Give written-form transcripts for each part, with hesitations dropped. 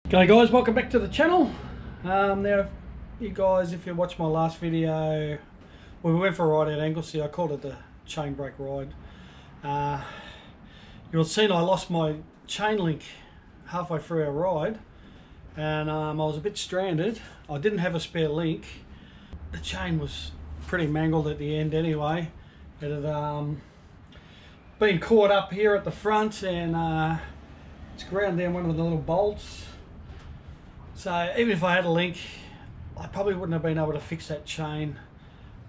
G'day guys, welcome back to the channel. Now you guys, if you watched my last video, well, we went for a ride at Anglesey. I called it the chain brake ride. You'll see I lost my chain link halfway through our ride, and I was a bit stranded. I didn't have a spare link. The chain was pretty mangled at the end anyway. It had been caught up here at the front, and it's ground down one of the little bolts. So even if I had a link, I probably wouldn't have been able to fix that chain,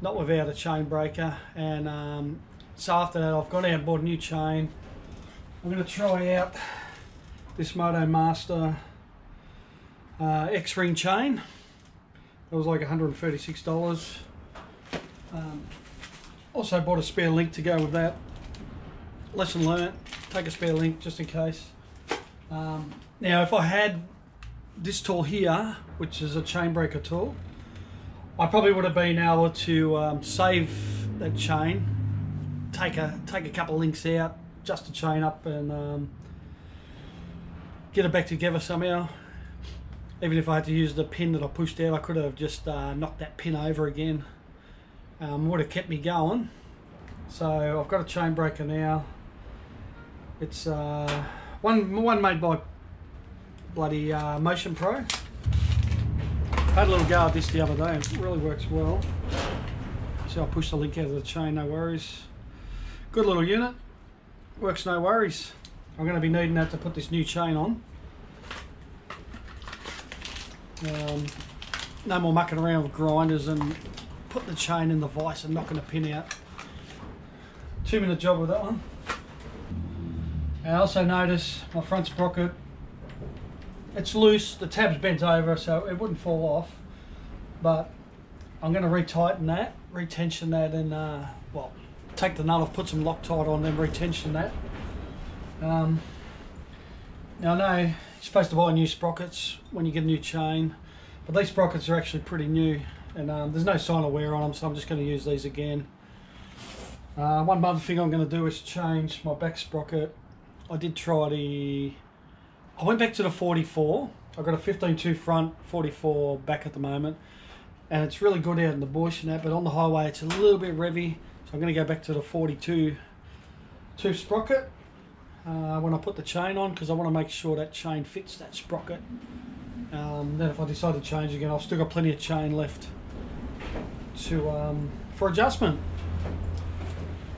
not without a chain breaker. And so after that, I've gone out and bought a new chain. I'm going to try out this Moto Master X-ring chain. It was like $136. Also bought a spare link to go with that. Lesson learnt, take a spare link just in case. Now if I had this tool here, which is a chain breaker tool, I probably would have been able to save that chain, take a couple of links out, just the chain up, and get it back together somehow. Even if I had to use the pin that I pushed out, I could have just knocked that pin over again. Would have kept me going. So I've got a chain breaker now. It's one made by bloody Motion Pro. Had a little go at this the other day. It really works well. So I'll push the link out of the chain, no worries. Good little unit, works no worries. I'm going to be needing that to put this new chain on. No more mucking around with grinders and putting the chain in the vise and knocking the pin out. 2-minute job with that one. I also notice my front sprocket, it's loose, the tab's bent over so it wouldn't fall off, but I'm going to retighten that, retension that, and well, take the nut off, put some Loctite on, then retension that. Now I know you're supposed to buy new sprockets when you get a new chain, but these sprockets are actually pretty new, and there's no sign of wear on them, so I'm just going to use these again. One other thing I'm going to do is change my back sprocket. I went back to the 44. I've got a 15.2 front, 44 back at the moment, and it's really good out in the bush and that, but on the highway it's a little bit revvy, so I'm going to go back to the 42 sprocket when I put the chain on, because I want to make sure that chain fits that sprocket. Then if I decide to change again, I've still got plenty of chain left for adjustment.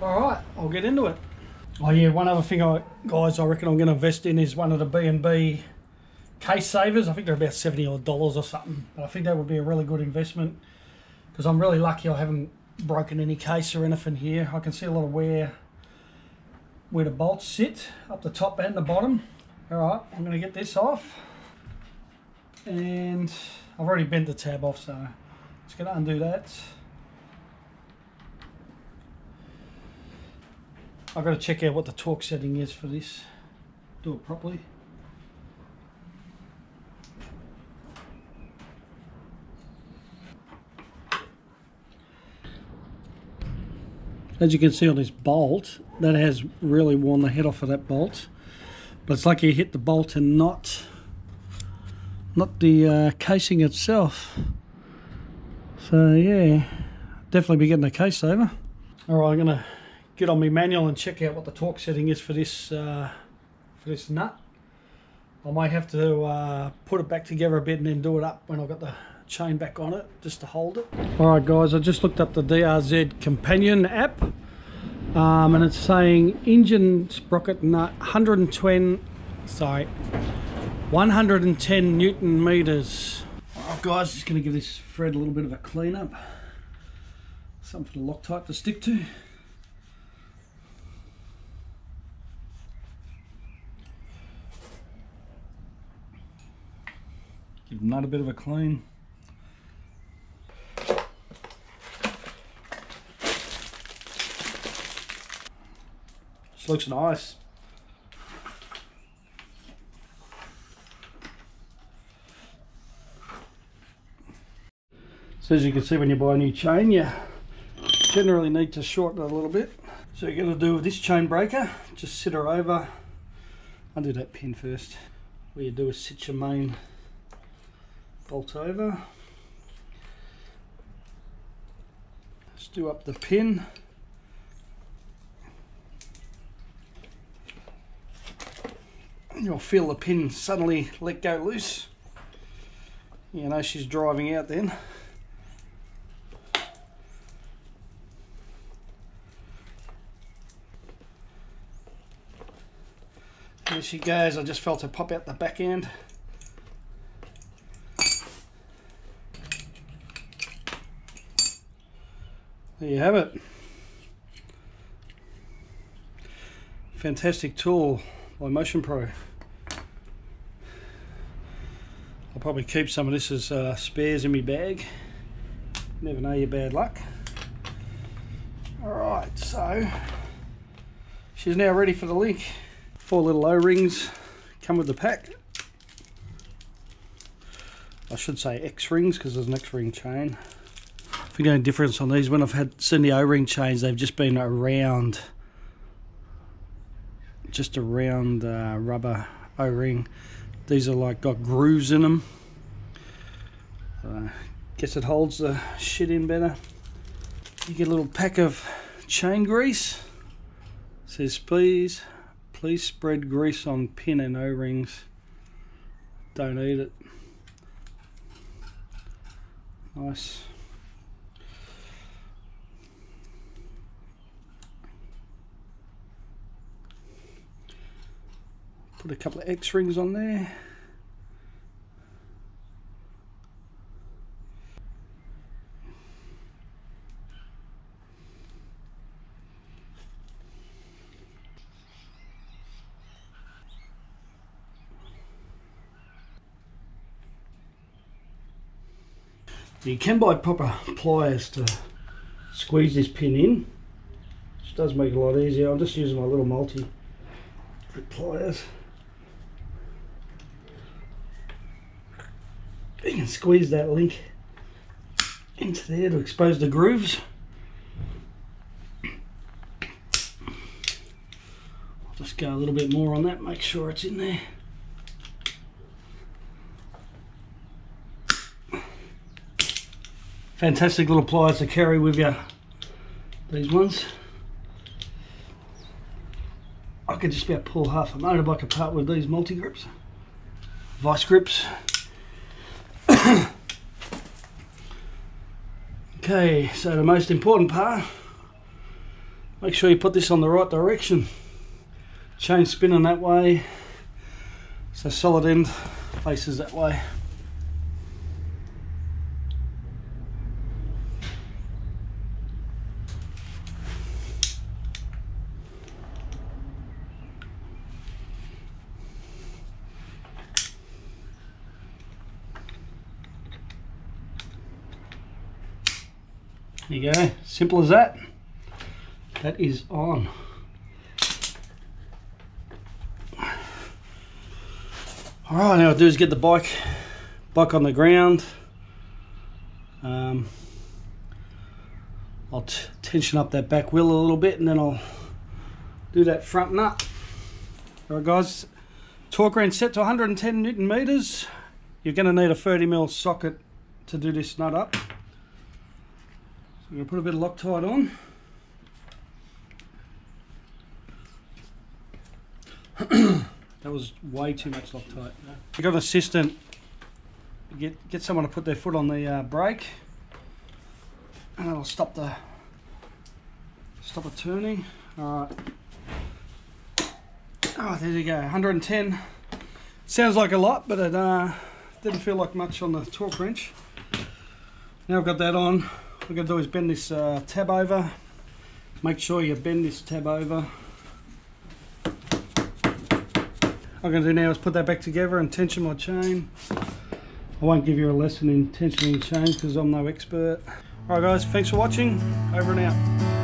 Alright, I'll get into it. Oh yeah, one other thing guys I reckon I'm going to invest in is one of the B&B case savers. I think they're about $70 odd or something, but I think that would be a really good investment, because I'm really lucky I haven't broken any case or anything here. I can see a lot of where the bolts sit, up the top and the bottom. Alright, I'm going to get this off, and I've already bent the tab off, so I'm just going to undo that. I've got to check out what the torque setting is for this, do it properly. As you can see on this bolt, that has really worn the head off of that bolt, but it's like you hit the bolt and not the casing itself. So yeah, definitely be getting a case saver. Alright, I'm going to get on my manual and check out what the torque setting is for this nut. I might have to put it back together a bit and then do it up when I've got the chain back on it, just to hold it. Alright guys, I just looked up the DRZ companion app, and it's saying engine sprocket nut 110 Newton meters. Alright guys, just going to give this thread a little bit of a clean up. Something for the Loctite to stick to. Give the nut a bit of a clean. This looks nice. So as you can see, when you buy a new chain, you generally need to shorten it a little bit. So you're going to do with this chain breaker, just sit her over, undo that pin first. What you do is sit your main bolt over. Let's do up the pin. You'll feel the pin suddenly let go loose. You know she's driving out then. There she goes. I just felt her pop out the back end. There you have it. Fantastic tool by Motion Pro. I'll probably keep some of this as spares in my bag. Never know your bad luck. Alright, so she's now ready for the link. 4 little O-rings come with the pack. I should say X-rings because there's an X-ring chain. If you know any difference on these, when I've seen the O-ring chains, they've just been around, just a round rubber O-ring. These are like got grooves in them. Guess it holds the shit in better. You get a little pack of chain grease. It says please spread grease on pin and O-rings. Don't eat it. Nice. Put a couple of X-rings on there. You can buy proper pliers to squeeze this pin in, which does make it a lot easier. I'm just using my little multi pliers. You can squeeze that link into there to expose the grooves. I'll just go a little bit more on that, make sure it's in there. Fantastic little pliers to carry with you, these ones. I could just about pull half a motorbike apart with these multi-grips, vice grips. Okay, so the most important part, make sure you put this on the right direction. Chain spinning that way, so solid end faces that way. There you go, simple as that. That is on. Alright, now what I'll do is get the bike on the ground. I'll tension up that back wheel a little bit and then I'll do that front nut. Alright guys, torque wrench set to 110 Newton meters. You're going to need a 30mm socket to do this nut up. I'm going to put a bit of Loctite on. That was way too much Loctite. You got an assistant. Get someone to put their foot on the brake, and that'll stop it turning. All right. Oh, there you go. 110. Sounds like a lot, but it didn't feel like much on the torque wrench. Now I've got that on. What we're going to do is bend this tab over. Make sure you bend this tab over. What I'm going to do now is put that back together and tension my chain. I won't give you a lesson in tensioning chains because I'm no expert. Alright guys, thanks for watching. Over and out.